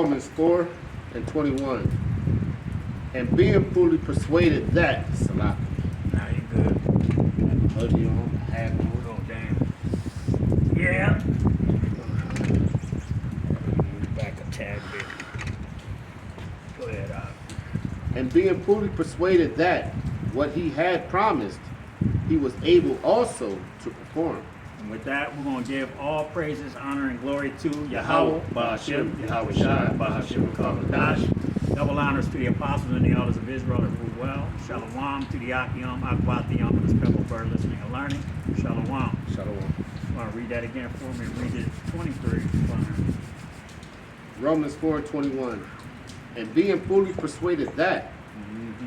Romans 4 and 21. And being fully persuaded that, Salah, Nah, you good. hoodie on, hat on. Oh, damn. Yeah. Move back a tad bit. Go ahead, And being fully persuaded that what he had promised, he was able also to perform. And with that, we're going to give all praises, honor, and glory to Yahweh, Ba'ashem, Yahweh Shai, Ba'ashem, Kavadash. Double honors to the apostles and the elders of Israel that rule well. Shalom to the Akim, Akwathium, and the speckled bird listening and learning. Shalom. Shalom. Want to read that again for me? Read it 23. Romans 4 and 21. And being fully persuaded that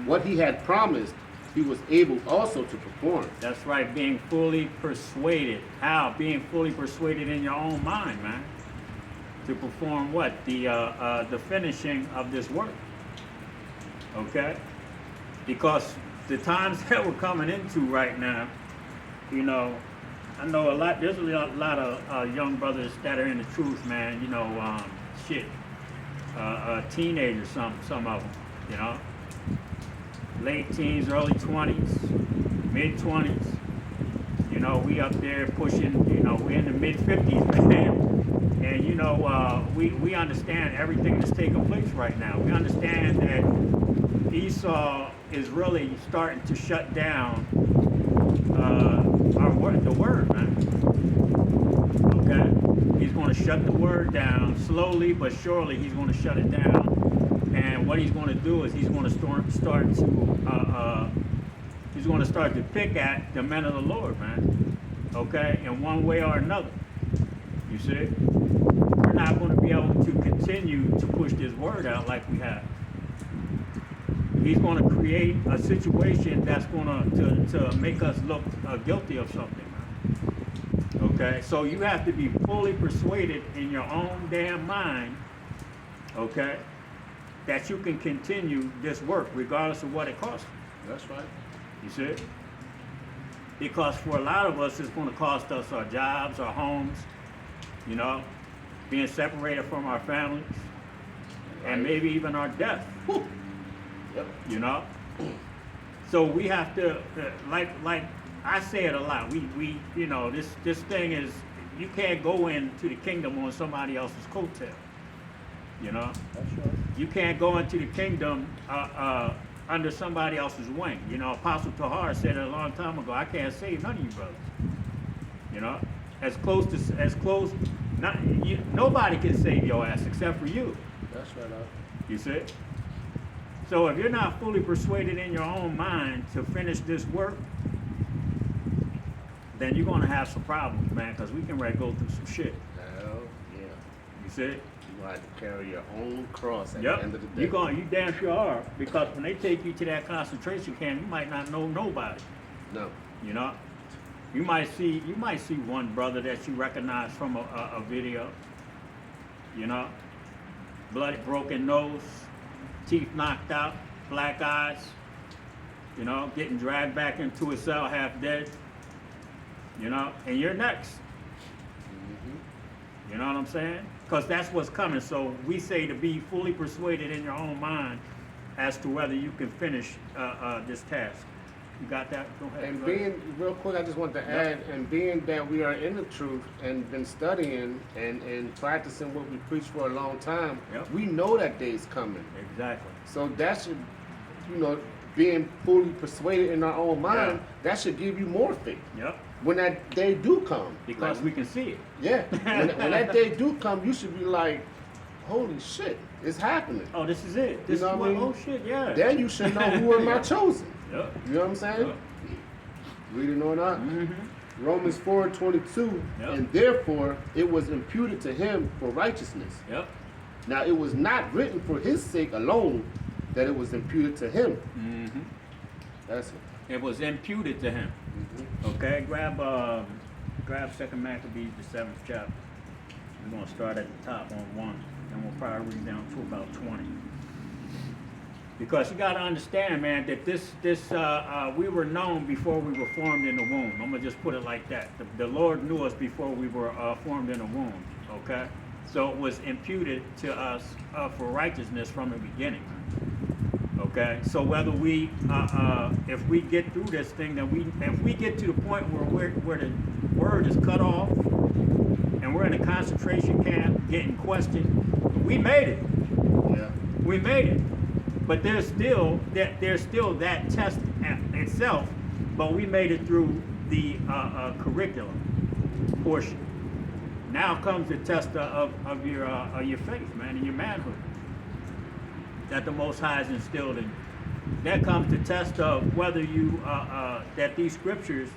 what he had promised, he was able also to perform. That's right, being fully persuaded. How? Being fully persuaded in your own mind, man. To perform what? The finishing of this work. Okay? Because the times that we're coming into right now, you know, I know there's a lot of young brothers that are in the truth, man, you know, teenagers, some of them, you know. Late teens, early 20s, mid 20s. You know, we up there pushing, you know, we're in the mid 50s, man. And, you know, we understand everything that's taking place right now. We understand that Esau is really starting to shut down the word, man. Okay? He's going to shut the word down slowly but surely. He's going to shut it down. And what he's going to do is he's going to start to pick at the men of the Lord, man. Okay, in one way or another. You see, we're not going to be able to continue to push this word out like we have. He's going to create a situation that's going to make us look guilty of something, man. Okay, so you have to be fully persuaded in your own damn mind. Okay. That you can continue this work regardless of what it costs you. That's right. You see? Because for a lot of us, it's going to cost us our jobs, our homes, you know, being separated from our families, and maybe even our death. Yep. You know? So we have to, like I say it a lot, we you know, this thing is, you can't go into the kingdom on somebody else's coattail. You know? That's right. You can't go into the kingdom under somebody else's wing. You know, Apostle Tahar said it a long time ago, I can't save none of you brothers. You know? Nobody can save your ass except for you. That's right. You see? So if you're not fully persuaded in your own mind to finish this work, then you're going to have some problems, man, because we can ready to go through some shit. Hell yeah. You see? You have to carry your own cross at Yep. the end of the day. You damn sure are, because when they take you to that concentration camp, you might not know nobody. No. You know, you might see one brother that you recognize from a video. You know, bloody broken nose, teeth knocked out, black eyes. You know, getting dragged back into a cell half dead. You know, and you're next. You know what I'm saying? Because that's what's coming. So we say to be fully persuaded in your own mind as to whether you can finish this task. You got that? Go ahead. And being, real quick, I just want to add, and being that we are in the truth and been studying and practicing what we preach for a long time, we know that day's coming. Exactly. So that should, you know, being fully persuaded in our own mind, that should give you more faith. Yep. When that day do come. Because like, we can see it. Yeah. when that day do come, you should be like, holy shit, it's happening. Oh, this is it. This you know is what I mean? Oh shit, yeah. Then you should know who am I chosen. Yep. You know what I'm saying? Yep. Read it or not. Mm-hmm. Romans 4:22. Yep. And therefore it was imputed to him for righteousness. Yep. Now it was not written for his sake alone that it was imputed to him. Mm-hmm. That's it. It was imputed to him. Mm-hmm. Okay, grab 2 Maccabees, the 7th chapter. We're going to start at the top on 1, and we'll probably read down to about 20. Because you got to understand, man, that we were known before we were formed in the womb. I'm going to just put it like that. The Lord knew us before we were formed in the womb, okay? So it was imputed to us for righteousness from the beginning. Okay, so whether we, if we get through this thing, if we get to the point where the word is cut off, and we're in a concentration camp getting questioned, we made it. Yeah. We made it. But there's still that test itself, but we made it through the curriculum portion. Now comes the test of your faith, man, and your manhood that the Most High has instilled in you. That comes the test of whether you that these scriptures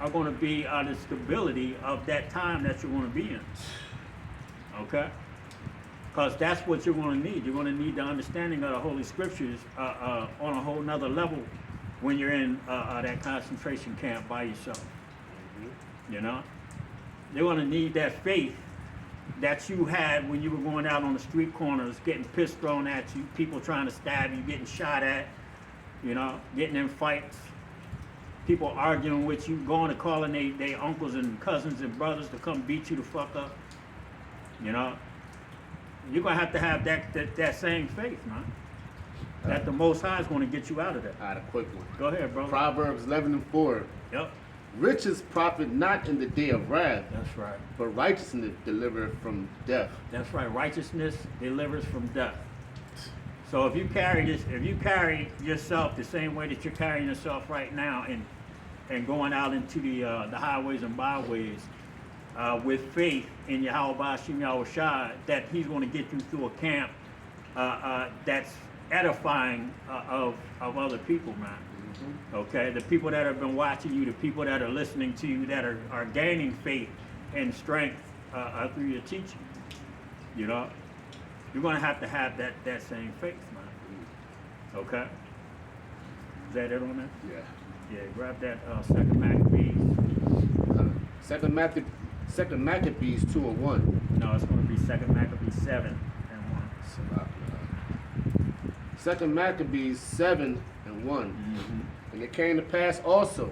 are going to be the stability of that time that you're going to be in. Okay? Because that's what you're going to need. You're going to need the understanding of the Holy Scriptures on a whole nother level when you're in that concentration camp by yourself. Mm-hmm. You know? You're going to need that faith that you had when you were going out on the street corners, getting piss thrown at you, people trying to stab you, getting shot at, you know, getting in fights, people arguing with you, going to calling their uncles and cousins and brothers to come beat you the fuck up. You know? You're going to have that same faith, man. That the Most High is going to get you out of that. All right, a quick one. Go ahead, bro. Proverbs 11:4. Yep. Riches profit not in the day of wrath, That's right. but righteousness delivereth from death. That's right. Righteousness delivers from death. So if you carry yourself the same way that you're carrying yourself right now and going out into the highways and byways with faith in Yahweh Ba'ashim Yahushua, that he's going to get you through a camp that's edifying of other people, man. Mm-hmm. Okay, the people that have been watching you, the people that are listening to you, that are gaining faith and strength through your teaching. You know, you're going to have that same faith, man. Okay, is that it on that? Yeah. Yeah. Grab that Second Maccabees. Second Maccabees 2:1. No, it's going to be Second Maccabees 7:1. Second Maccabees 7:1. Mm-hmm. And it came to pass also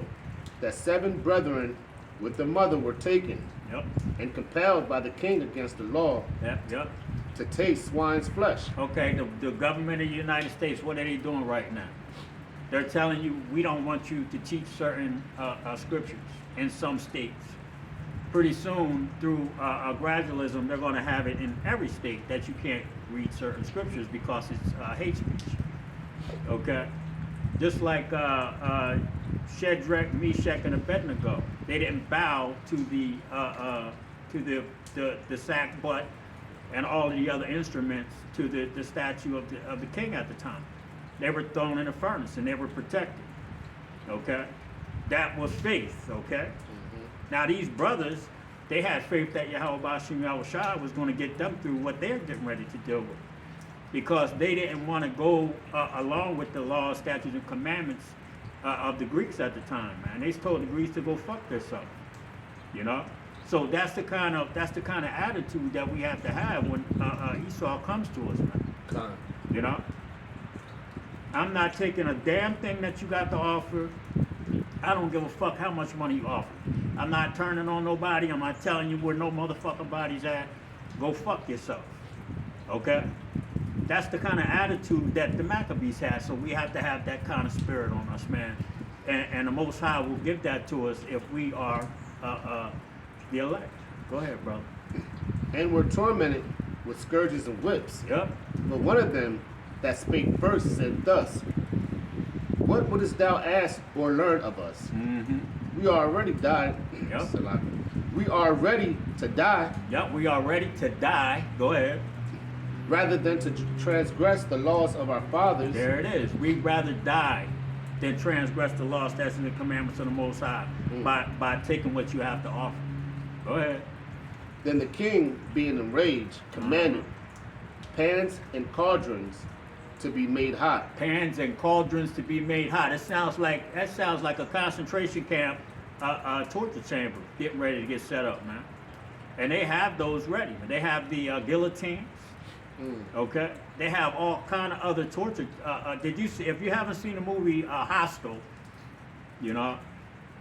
that 7 brethren with the mother were taken Yep. and compelled by the king against the law Yep. to taste swine's flesh. Okay, the government of the United States, what are they doing right now? They're telling you, we don't want you to teach certain scriptures in some states. Pretty soon, through gradualism, they're going to have it in every state that you can't read certain scriptures because it's hate speech. Okay? Just like Shadrach, Meshach, and Abednego, they didn't bow to the sack butt and all of the other instruments to the statue of the king at the time. They were thrown in a furnace and they were protected. Okay? That was faith, okay? Mm-hmm. Now these brothers, they had faith that Yahweh Ba'ashim Yahushua was going to get them through what they're getting ready to deal with. Because they didn't want to go along with the laws, statutes, and commandments of the Greeks at the time, man. They told the Greeks to go fuck themselves, you know. So that's the kind of attitude that we have to have when Esau comes to us, man. You know, I'm not taking a damn thing that you got to offer. I don't give a fuck how much money you offer. I'm not turning on nobody. I'm not telling you where no motherfucking body's at. Go fuck yourself, okay? That's the kind of attitude that the Maccabees had, so we have to have that kind of spirit on us, man. And the Most High will give that to us if we are the elect. Go ahead, brother. And were tormented with scourges and whips. Yep. But one of them that spake first said thus, What wouldest thou ask or learn of us? Mm-hmm. We are already died. Yep. We are ready to die. Yep, we are ready to die. Go ahead. Rather than to transgress the laws of our fathers. There it is. We'd rather die than transgress the laws, statutes, and the commandments of the Most High by taking what you have to offer. Go ahead. Then the king, being enraged, commanded pans and cauldrons to be made hot. Pans and cauldrons to be made hot. That sounds like a concentration camp, torture chamber getting ready to get set up, man. And they have those ready. They have the guillotines. Okay, they have all kind of other torture. Did you see? If you haven't seen the movie Hostel, you know,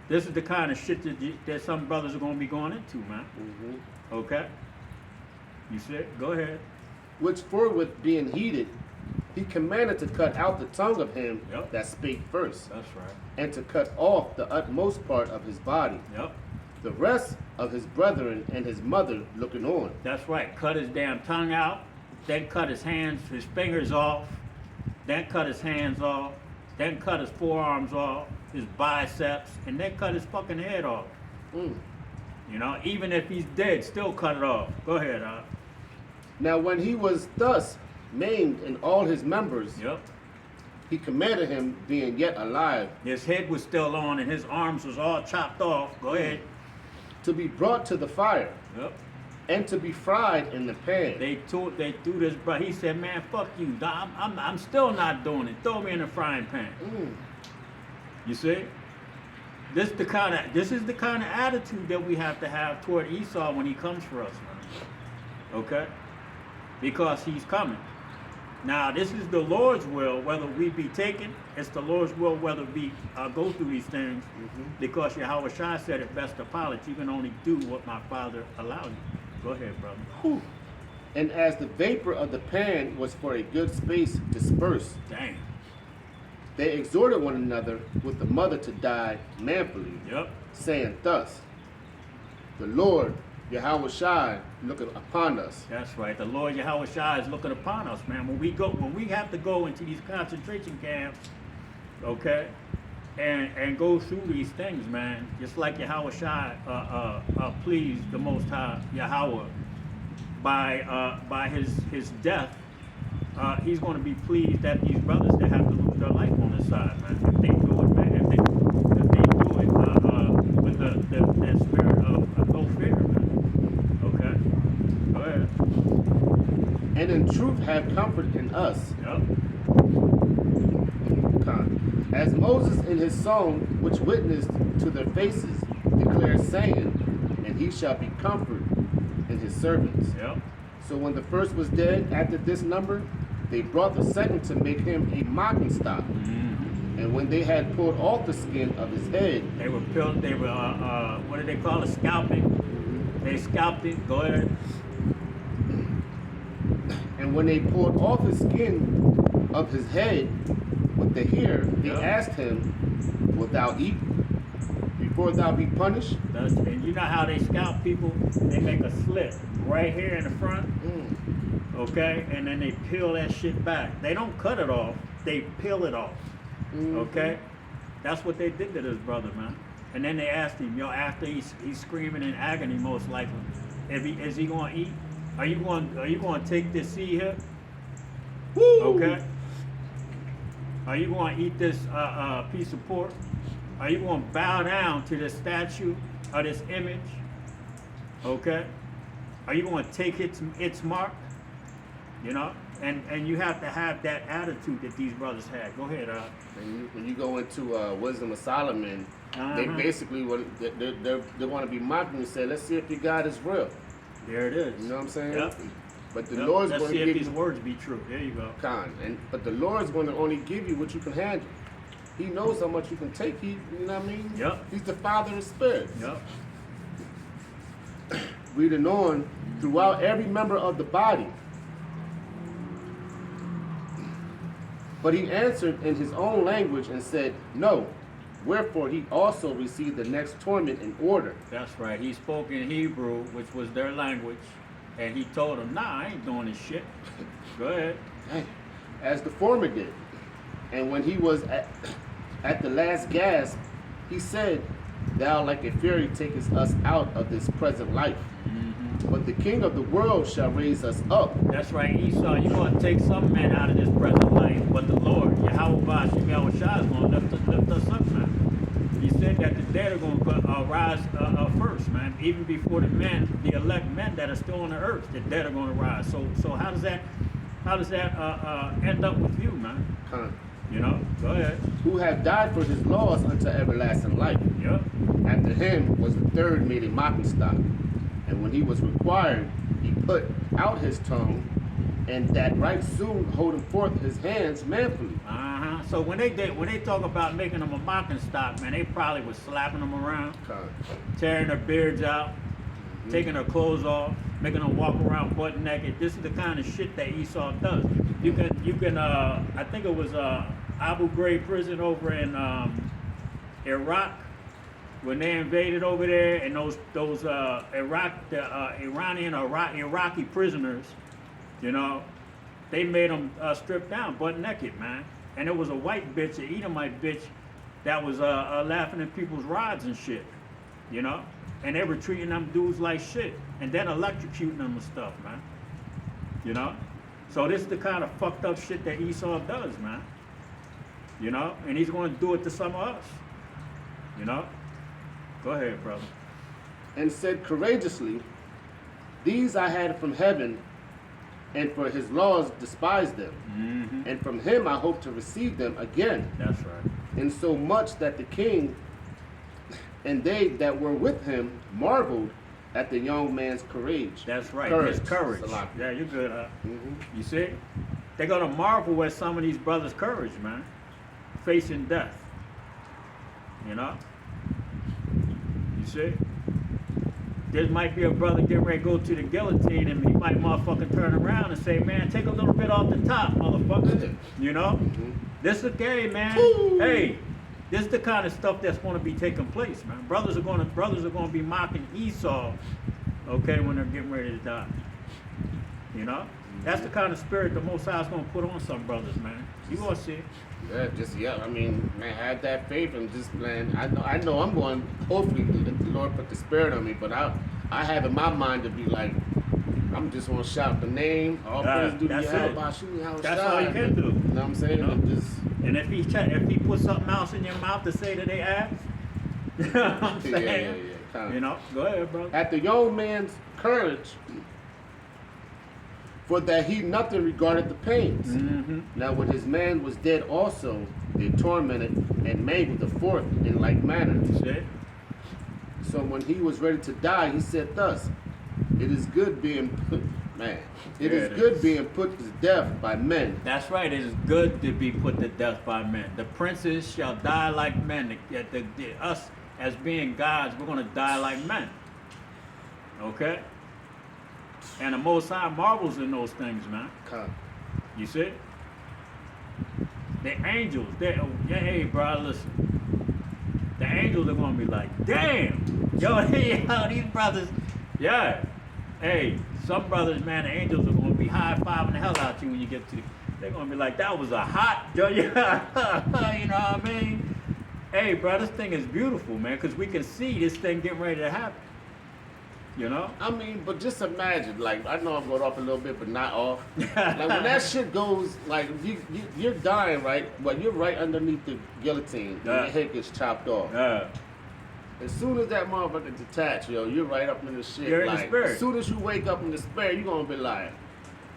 this is the kind of shit that some brothers are going to be going into, man. Mm-hmm. Okay, You see? Go ahead. which forthwith being heated, he commanded to cut out the tongue of him Yep. that spake first, That's right. and to cut off the utmost part of his body. Yep. The rest of his brethren and his mother looking on. That's right. Cut his damn tongue out, then cut his hands, his fingers off, then cut his hands off, then cut his forearms off, his biceps, and then cut his fucking head off. Mm. You know, even if he's dead, still cut it off. Go ahead, Now when he was thus maimed in all his members, Yep. he commanded him, being yet alive, His head was still on and his arms was all chopped off. Go ahead. to be brought to the fire, Yep. and to be fried in the pan. They threw this, but he said, "Man, fuck you. I'm still not doing it. Throw me in the frying pan." Mm. You see, this is the kind of attitude that we have to have toward Esau when he comes for us, man. Okay, because he's coming. Now, this is the Lord's will, whether we be taken. It's the Lord's will, whether we go through these things, because Yahweh Shai said it best to Pilate, you can only do what my Father allowed you. Go ahead, brother. Whew. And as the vapor of the pan was for a good space dispersed, Damn. they exhorted one another with the mother to die manfully, Yep. saying thus, the Lord Yahweh Shai looketh upon us. That's right. The Lord Yahweh Shai is looking upon us, man. When we have to go into these concentration camps, okay, and go through these things, man, just like Yahweh Shai pleased the Most High Yahweh by his death, he's going to be pleased that these brothers that have to lose their life on this side, man. If they do it, man. If they do it with that spirit of no fear, man. Okay. Go ahead. And in truth have comfort in us. Yep. As Moses in his song, which witnessed to their faces, declared, saying, and he shall be comfort in his servants. Yep. So when the first was dead, after this number, they brought the second to make him a mocking stock. Mm-hmm. And when they had pulled off the skin of his head, They were what do they call it? Scalping. They scalped it. Go ahead. and when they pulled off the skin of his head with the hair, they Yep. asked him, wilt thou eat before thou be punished? And you know how they scalp people? They make a slit right here in the front, okay? And then they peel that shit back. They don't cut it off. They peel it off, okay? That's what they did to this brother, man. And then they asked him, after he's screaming in agony, most likely, is he going to eat? Are you going to take this seed here? Woo! Okay. Are you going to eat this piece of pork? Are you going to bow down to this statue or this image? Okay. Are you going to take its mark? You know, and you have to have that attitude that these brothers had. Go ahead. When you go into Wisdom of Solomon, they basically they want to be mocking and say, let's see if your God is real. There it is. You know what I'm saying? Yep. But the Yep. Lord's Let's going see to if give these you words be true. There you go. but the Lord's going to only give you what you can handle. He knows how much you can take. You know what I mean? Yep. He's the Father of spirits. Yep. Reading on, throughout every member of the body. But he answered in his own language and said, no. Wherefore he also received the next torment in order. That's right. He spoke in Hebrew, which was their language, and he told them, nah, I ain't doing this shit. Go ahead. As the former did. And when he was at the last gasp, he said, thou like a fury takest us out of this present life. But the King of the world shall raise us up. That's right, Esau. You're going to take some men out of this present life, but the Lord, Yahweh Bashim Yahweh Shai, is going to lift us up, man. He said that the dead are going to rise first, man. Even before the elect men that are still on the earth, the dead are going to rise. So how does that end up with you, man? You know, go ahead. Who have died for his laws unto everlasting life. Yep. After him was the third made a mocking stock. And when he was required, he put out his tongue, and that right soon holding forth his hands manfully. So when they talk about making them a mocking stock, man, they probably was slapping them around, tearing their beards out, taking her clothes off, making her walk around butt naked. This is the kind of shit that Esau does. You can. I think it was Abu Ghraib prison over in Iraq when they invaded over there, and those Iraqi prisoners, you know, they made them strip down butt naked, man. And it was a white bitch, an Edomite bitch, that was laughing at people's rods and shit, you know? And they were treating them dudes like shit, and then electrocuting them and stuff, man. You know? So this is the kind of fucked up shit that Esau does, man. You know? And he's going to do it to some of us. You know? Go ahead, brother. And said courageously, these I had from heaven, and for his laws despised them. Mm-hmm. And from him I hope to receive them again. That's right. In so much that the king and they that were with him marveled at the young man's courage. That's right. Courage. His courage. Salaki. Yeah, you're good, huh? Mm-hmm. You see? They're going to marvel at some of these brothers' courage, man. Facing death. You know? You see? There might be a brother getting ready to go to the guillotine, and he might motherfucking turn around and say, man, take a little bit off the top, motherfucker. You know? Mm-hmm. This is a game, man. Woo! Hey, this is the kind of stuff that's going to be taking place, man. Brothers are going to be mocking Esau, okay, when they're getting ready to die. You know? That's the kind of spirit the Most High is going to put on some brothers, man. You going to see it. I mean, man, have that faith and just, man, I know I'm going, hopefully the Lord put the spirit on me, but I have in my mind to be like, I'm just going to shout the name, all praise due to Yahweh, That's all you can do. You know what I'm saying? You know? And And if he put something else in your mouth to say to their ass, you know what I'm saying? Kinda. You know, go ahead, bro. At the young man's courage, for that he nothing regarded the pains. Mm-hmm. Now when his man was dead also, they tormented and mangled the fourth in like manner. See? So when he was ready to die, he said thus, it is good being put, man, it is good being put to death by men. That's right. It is good to be put to death by men. The princes shall die like men. Us as being gods, we're going to die like men. Okay? And the Most High marvels in those things, man. You see? The angels, hey, bro, listen. The angels are going to be like, damn. Yo, these brothers, yeah. Hey, some brothers, man, the angels are going to be high-fiving the hell out you when you get to, they're going to be like, that was a hot, you know what I mean? Hey, bro, this thing is beautiful, man, because we can see this thing getting ready to happen. You know? I mean, but just imagine, like, I know I'm going off a little bit, but not off. Like, when that shit goes, like, you're dying, right? But you're right underneath the guillotine, and your head gets chopped off. As soon as that motherfucker detach, yo, you're right up in the shit. You're in like, the spirit. As soon as you wake up in the spirit, you're going to be like,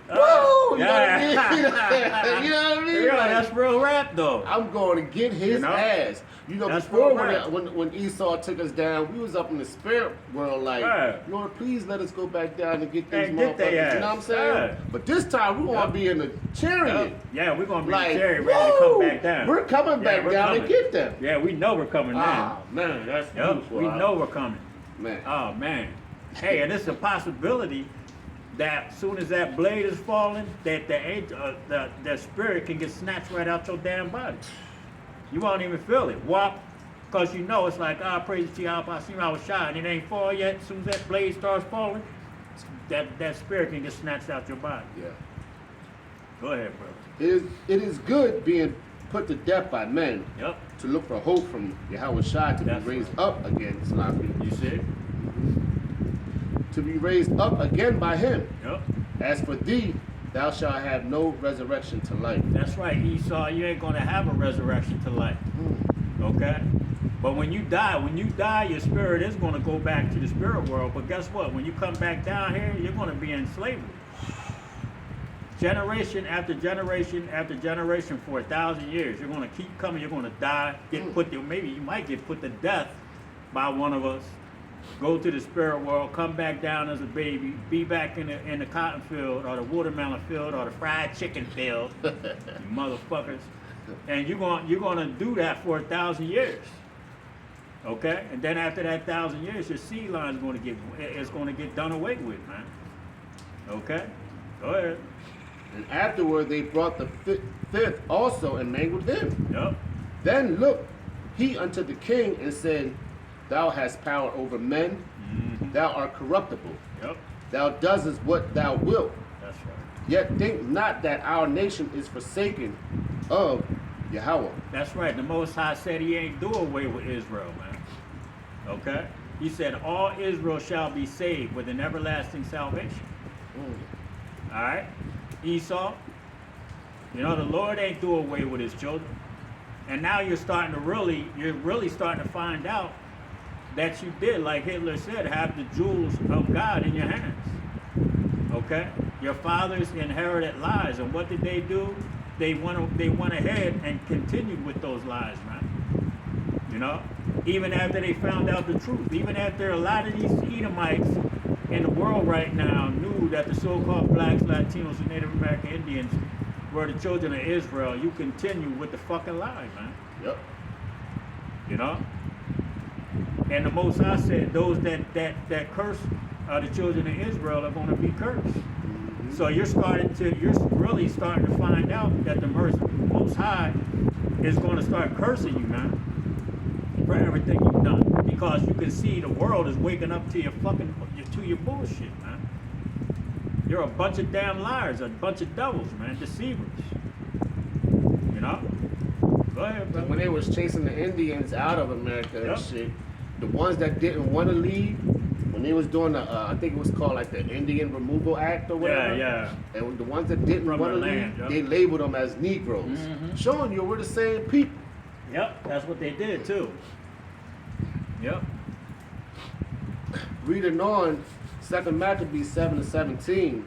woo! You know what I mean? You know what I mean? Yeah, Like, that's real rap, though. I'm going to get his ass. You know, That's before real when Esau took us down, we was up in the spirit world like, Lord, please let us go back down and get these motherfuckers. You know what I'm saying? But this time, we want to be in the chariot. Yeah, we're going to be Like, in the chariot ready to come back down. We're coming back down and get them. Yeah, we know we're coming down. Oh, man, that's beautiful. We know we're coming. Man. Oh, man. Hey, and it's a possibility that as soon as that blade is falling, that the spirit can get snatched right out your damn body. You won't even feel it. Whop. Because you know it's like, praise to Yahweh, I see I was shot, and it ain't fall yet. As soon as that blade starts falling, that spirit can get snatched out your body. Yeah. Go ahead, brother. It is good being put to death by men. Yep. To look for hope from Yahweh Shai to be raised up again, Slavi. You see? To be raised up again by him. Yep. As for thee, thou shalt have no resurrection to life. That's right, Esau. You ain't going to have a resurrection to life. Okay? But when you die, your spirit is going to go back to the spirit world. But guess what? When you come back down here, you're going to be in slavery. Generation after generation after generation for 1,000 years. You're going to keep coming. You're going to die. Maybe you might get put to death by one of us. Go to the spirit world. Come back down as a baby. Be back in the cotton field or the watermelon field or the fried chicken field. You motherfuckers. And you're going to do that for 1,000 years. Okay, and then after that 1,000 years, your seed line is going to get done away with, man. Okay, go ahead. And afterward they brought the fifth also and mangled him. Yep. Then looked he unto the king and said, Thou hast power over men, thou art corruptible. Yep. Thou doest what thou wilt. That's right. Yet think not that our nation is forsaken of Yahweh. That's right. The Most High said he ain't do away with Israel, man. Okay? He said all Israel shall be saved with an everlasting salvation. All right? Esau, you know, the Lord ain't do away with his children. And now you're really starting to find out that you did, like Hitler said, have the jewels of God in your hands. Okay? Your fathers inherited lies, and what did they do? They went ahead and continued with those lies, man. You know? Even after they found out the truth, even after a lot of these Edomites in the world right now knew that the so-called blacks, Latinos, and Native American Indians were the children of Israel, you continue with the fucking lie, man. Yep. You know? And the Most High said those that curse the children of Israel are going to be cursed. So you're really starting to find out that the Most High is going to start cursing you, man, for everything you've done, because you can see the world is waking up to your bullshit, man. You're a bunch of damn liars, a bunch of devils, man, deceivers. You know? Go ahead, brother. When they was chasing the Indians out of America Yep. and shit, the ones that didn't want to leave, when they was doing the, I think it was called like the Indian Removal Act or whatever. Yeah. And the ones that didn't From want to their leave, land, yep. they labeled them as Negroes, showing you we're the same people. Yep, that's what they did too. Yep. Reading on, 2 Maccabees 7:17.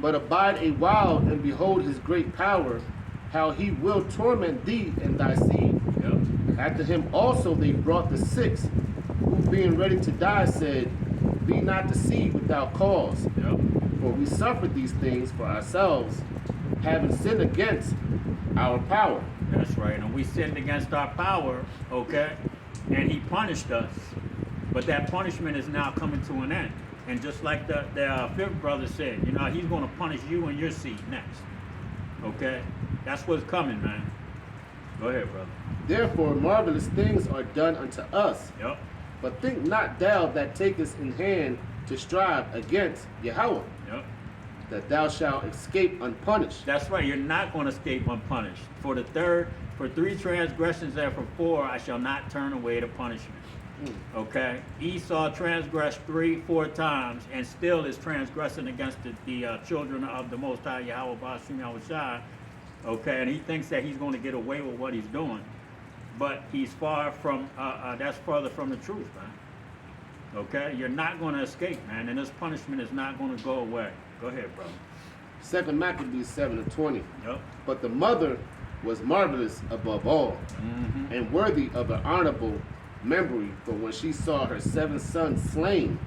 But abide a while and behold his great power, how he will torment thee and thy seed. Yep. After him also they brought the six, who being ready to die said, Be not deceived without cause, Yep. for we suffered these things for ourselves, having sinned against our power. That's right. And we sinned against our power, okay? And he punished us. But that punishment is now coming to an end. And just like the fifth brother said, you know, he's going to punish you and your seed next. Okay? That's what's coming, man. Go ahead, brother. Therefore marvelous things are done unto us. Yep. But think not thou that takest in hand to strive against Yahweh, Yep. that thou shalt escape unpunished. That's right. You're not going to escape unpunished. For 3 transgressions and for 4, I shall not turn away the punishment. Okay? Esau transgressed 4 times and still is transgressing against the children of the Most High Yahweh Ba'ashim Yahushai. Okay? And he thinks that he's going to get away with what he's doing. But he's far from, that's farther from the truth, man. Okay? You're not going to escape, man. And this punishment is not going to go away. Go ahead, brother. 2 Maccabees 7:20. Yep. But the mother was marvelous above all, and worthy of an honorable memory, for when she saw her 7 sons slain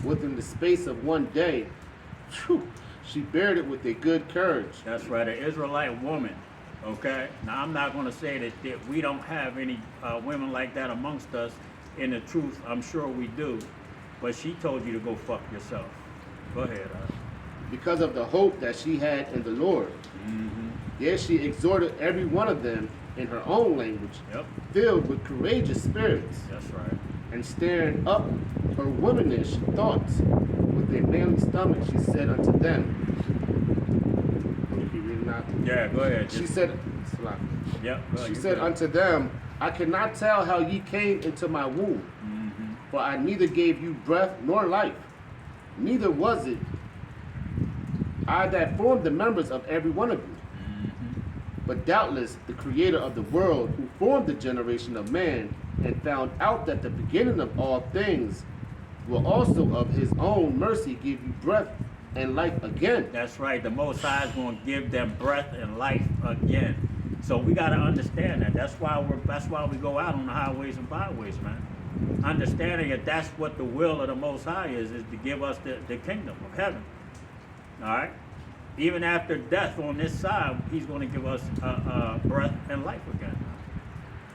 within the space of one day, phew, she bared it with a good courage. That's right, an Israelite woman. Okay? Now, I'm not going to say that we don't have any women like that amongst us. In the truth, I'm sure we do. But she told you to go fuck yourself. Go ahead. Because of the hope that she had in the Lord. Yes, she exhorted every one of them in her own language, Yep. filled with courageous spirits, That's right. and stirring up her womanish thoughts with a manly stomach, she said unto them, Yeah, go ahead. She said, Yep. she said unto them, I cannot tell how ye came into my womb, for I neither gave you breath nor life, neither was it I that formed the members of every one of you. But doubtless the creator of the world, who formed the generation of man, and found out that the beginning of all things will also of his own mercy give you breath and life again. That's right. The Most High is going to give them breath and life again. So we got to understand that. That's why we go out on the highways and byways, man. Understanding that that's what the will of the Most High is to give us the kingdom of heaven. All right? Even after death on this side, he's going to give us breath and life again.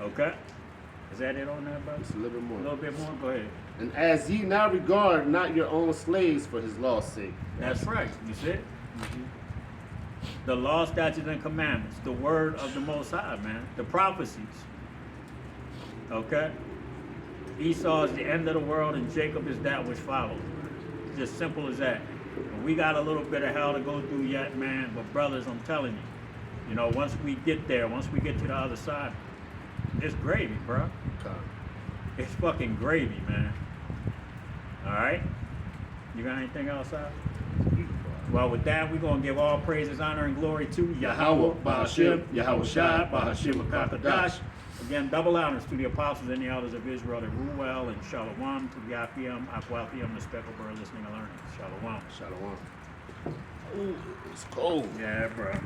Okay? Is that it on that, brother? Just a little bit A more. little bit more? Go ahead. And as ye now regard not your own slaves for his law's sake. That's right. You see it? The law, statutes, and commandments. The word of the Most High, man. The prophecies. Okay? Esau is the end of the world and Jacob is that which follows. Just simple as that. And we got a little bit of hell to go through yet, man. But brothers, I'm telling you, you know, once we get there, once we get to the other side, it's gravy, bro. It's fucking gravy, man. All right? You got anything else, Al? Well, with that, we're going to give all praises, honor, and glory to Yahweh, Bahashim, Yahweh Shai, Bahashim Makakadash. Again, double honors to the apostles and the elders of Israel that rule well, and Shalom to the Afiam, Aquafiam, the speckled bird listening and learning. Shalom. Shalom. Ooh, it's cold. Yeah, bro.